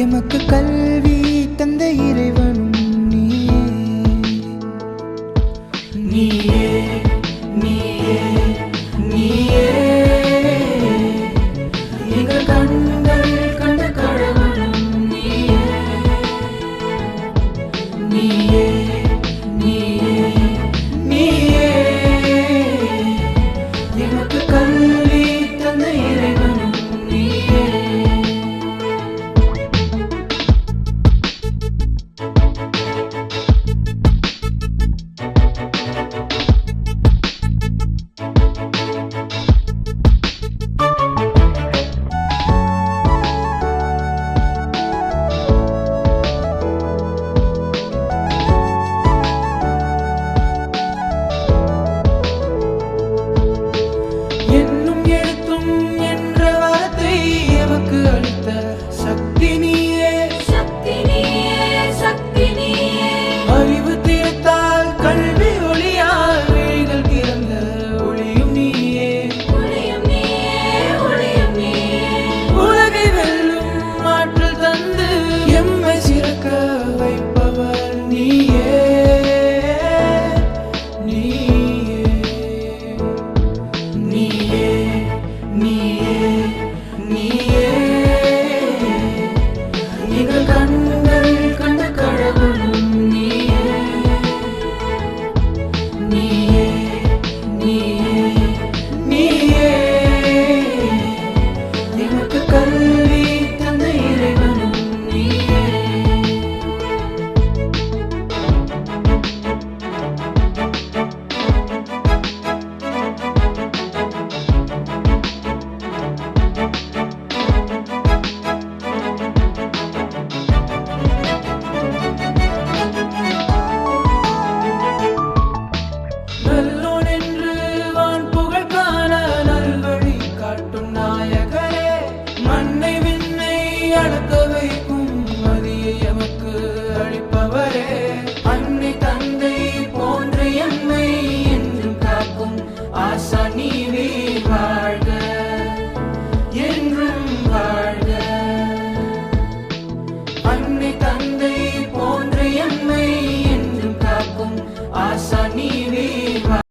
எமக்கு கல்வி தந்த இறைவனும் நீயே நீயே நீயே நீயே எங்கள் கண்கள் கண்ட கடவுளும் நீயே நீயே நீயே நீயே எமக்கு கல்வி தந்த இறைவனும் நீயே என்னும் எழுத்தும் என்ற வார்த்தை எமக்கு அளித்த சக்தி நீயே சக்தி நீயே சக்தி நீயே அறிவு தீர்த்தால் கல்வி ஒளியால் விழிகள் திறந்த ஒளியும் நீயே ஒளியும் நீயே ஒளியும் நீயே உலகை வெல்லும் ஆற்றல் தந்து எம்மை சிறக்க வைப்பவர் நீயே நீயே நீயே நீயே நீயே எங்கள் கண்கள் கண்ட கடவுளும் நீயே நீயே நீயே நீயே எமக்கு கல்வி தந்த இறைவனும் நீயே நல்லோன் என்று வான் புகழ் காண நல்வழி காட்டும் நாயகரே மண்ணை விண்ணை அடக்க வைக்கும் மதியை எமக்கு அளிப்பவரே அன்னை தந்தை போன்ற எம்மை என்றும் காக்கும் ஆசா நீவே வாழ்க என்றும் வாழ்க அன்னை தந்தை